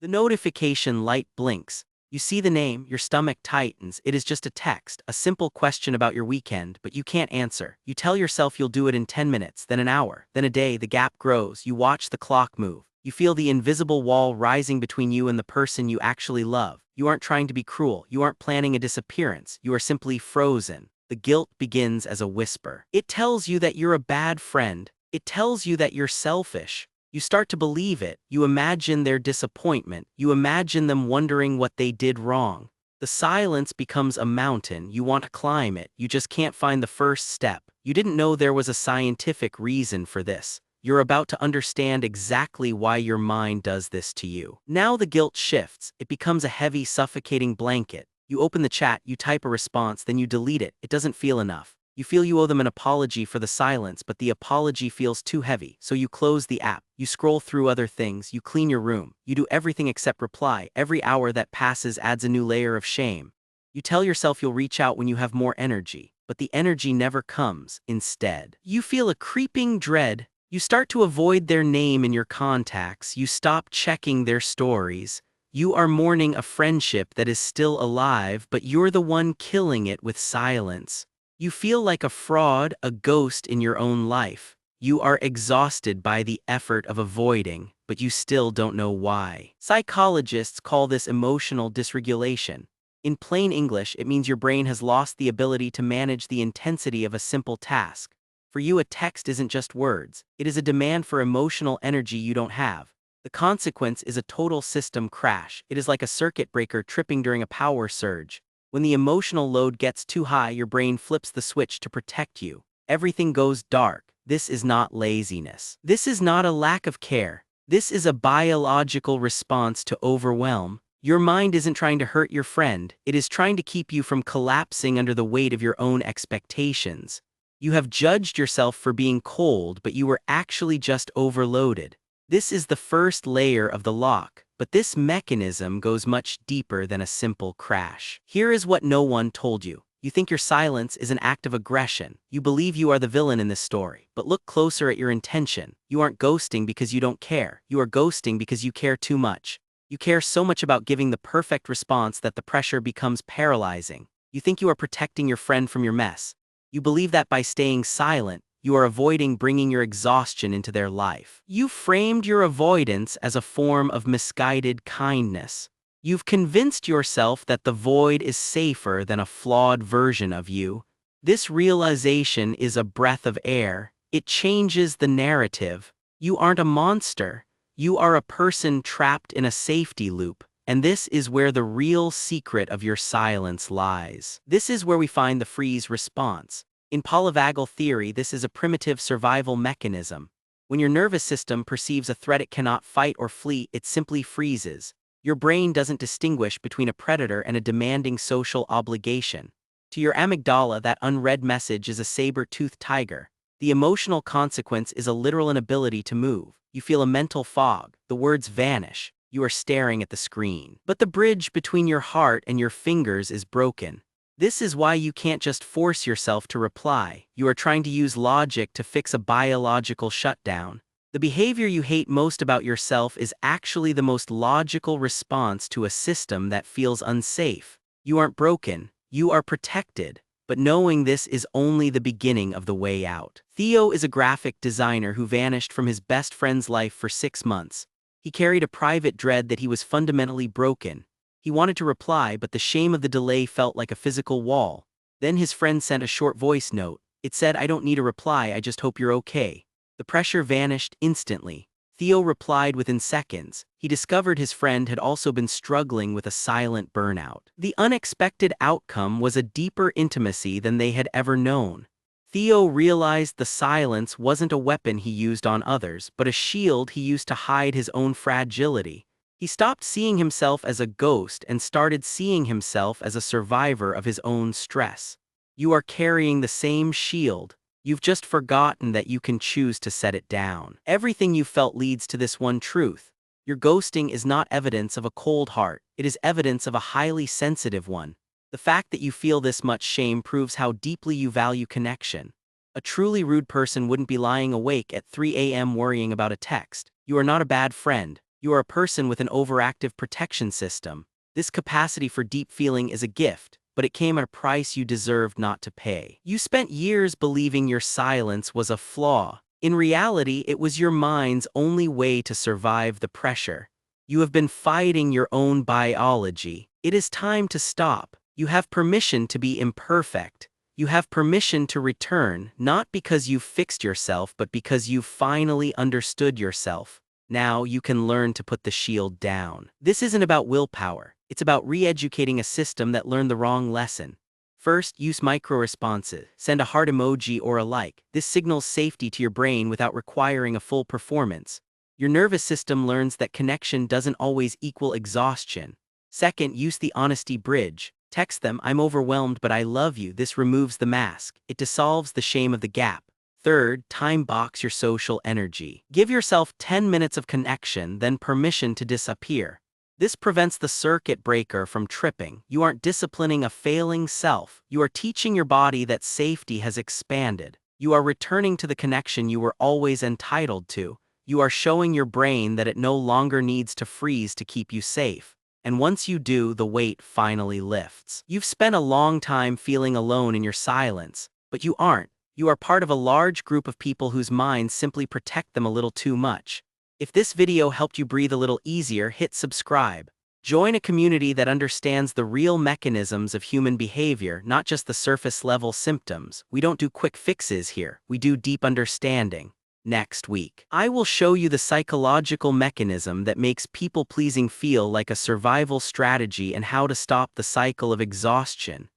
The notification light blinks. You see the name, your stomach tightens. It is just a text, a simple question about your weekend, but you can't answer. You tell yourself you'll do it in 10 minutes, then an hour, then a day. The gap grows. You watch the clock move. You feel the invisible wall rising between you and the person you actually love. You aren't trying to be cruel. You aren't planning a disappearance. You are simply frozen. The guilt begins as a whisper. It tells you that you're a bad friend. It tells you that you're selfish. You start to believe it. You imagine their disappointment. You imagine them wondering what they did wrong. The silence becomes a mountain. You want to climb it. You just can't find the first step. You didn't know there was a scientific reason for this. You're about to understand exactly why your mind does this to you. Now the guilt shifts. It becomes a heavy, suffocating blanket. You open the chat, you type a response, then you delete it. It doesn't feel enough. You feel you owe them an apology for the silence, but the apology feels too heavy, so you close the app. You scroll through other things, you clean your room, you do everything except reply. Every hour that passes adds a new layer of shame. You tell yourself you'll reach out when you have more energy, but the energy never comes. Instead, you feel a creeping dread. You start to avoid their name in your contacts. You stop checking their stories. You are mourning a friendship that is still alive, but you're the one killing it with silence. You feel like a fraud, a ghost in your own life. You are exhausted by the effort of avoiding, but you still don't know why. Psychologists call this emotional dysregulation. In plain English, it means your brain has lost the ability to manage the intensity of a simple task. For you, a text isn't just words. It is a demand for emotional energy you don't have. The consequence is a total system crash. It is like a circuit breaker tripping during a power surge. When the emotional load gets too high, your brain flips the switch to protect you. Everything goes dark. This is not laziness. This is not a lack of care. This is a biological response to overwhelm. Your mind isn't trying to hurt your friend. It is trying to keep you from collapsing under the weight of your own expectations. You have judged yourself for being cold, but you were actually just overloaded. This is the first layer of the lock, but this mechanism goes much deeper than a simple crash. Here is what no one told you. You think your silence is an act of aggression. You believe you are the villain in this story. But look closer at your intention. You aren't ghosting because you don't care. You are ghosting because you care too much. You care so much about giving the perfect response that the pressure becomes paralyzing. You think you are protecting your friend from your mess. You believe that by staying silent, you are avoiding bringing your exhaustion into their life. You framed your avoidance as a form of misguided kindness. You've convinced yourself that the void is safer than a flawed version of you. This realization is a breath of air. It changes the narrative. You aren't a monster. You are a person trapped in a safety loop. And this is where the real secret of your silence lies. This is where we find the freeze response. In polyvagal theory, this is a primitive survival mechanism. When your nervous system perceives a threat it cannot fight or flee, it simply freezes. Your brain doesn't distinguish between a predator and a demanding social obligation. To your amygdala, that unread message is a saber-toothed tiger. The emotional consequence is a literal inability to move. You feel a mental fog. The words vanish. You are staring at the screen. But the bridge between your heart and your fingers is broken. This is why you can't just force yourself to reply. You are trying to use logic to fix a biological shutdown. The behavior you hate most about yourself is actually the most logical response to a system that feels unsafe. You aren't broken. You are protected. But knowing this is only the beginning of the way out. Theo is a graphic designer who vanished from his best friend's life for 6 months. He carried a private dread that he was fundamentally broken. He wanted to reply, but the shame of the delay felt like a physical wall. Then his friend sent a short voice note. It said, "I don't need a reply, I just hope you're okay." The pressure vanished instantly. Theo replied within seconds. He discovered his friend had also been struggling with a silent burnout. The unexpected outcome was a deeper intimacy than they had ever known. Theo realized the silence wasn't a weapon he used on others, but a shield he used to hide his own fragility. He stopped seeing himself as a ghost and started seeing himself as a survivor of his own stress. You are carrying the same shield. You've just forgotten that you can choose to set it down. Everything you felt leads to this one truth. Your ghosting is not evidence of a cold heart. It is evidence of a highly sensitive one. The fact that you feel this much shame proves how deeply you value connection. A truly rude person wouldn't be lying awake at 3 a.m. worrying about a text. You are not a bad friend. You are a person with an overactive protection system. This capacity for deep feeling is a gift, but it came at a price you deserved not to pay. You spent years believing your silence was a flaw. In reality, it was your mind's only way to survive the pressure. You have been fighting your own biology. It is time to stop. You have permission to be imperfect. You have permission to return, not because you've fixed yourself, but because you've finally understood yourself. Now you can learn to put the shield down. This isn't about willpower. It's about re-educating a system that learned the wrong lesson. First, use micro-responses. Send a heart emoji or a like. This signals safety to your brain without requiring a full performance. Your nervous system learns that connection doesn't always equal exhaustion. Second, use the honesty bridge. Text them, "I'm overwhelmed but I love you." This removes the mask. It dissolves the shame of the gap. Third, time box your social energy. Give yourself 10 minutes of connection, then permission to disappear. This prevents the circuit breaker from tripping. You aren't disciplining a failing self. You are teaching your body that safety has expanded. You are returning to the connection you were always entitled to. You are showing your brain that it no longer needs to freeze to keep you safe. And once you do, the weight finally lifts. You've spent a long time feeling alone in your silence, but you aren't. You are part of a large group of people whose minds simply protect them a little too much. If this video helped you breathe a little easier, hit subscribe. Join a community that understands the real mechanisms of human behavior, not just the surface-level symptoms. We don't do quick fixes here. We do deep understanding. Next week, I will show you the psychological mechanism that makes people-pleasing feel like a survival strategy and how to stop the cycle of exhaustion.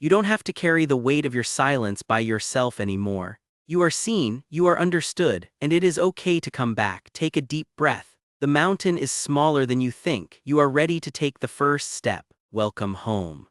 You don't have to carry the weight of your silence by yourself anymore. You are seen, you are understood, and it is okay to come back. Take a deep breath. The mountain is smaller than you think. You are ready to take the first step. Welcome home.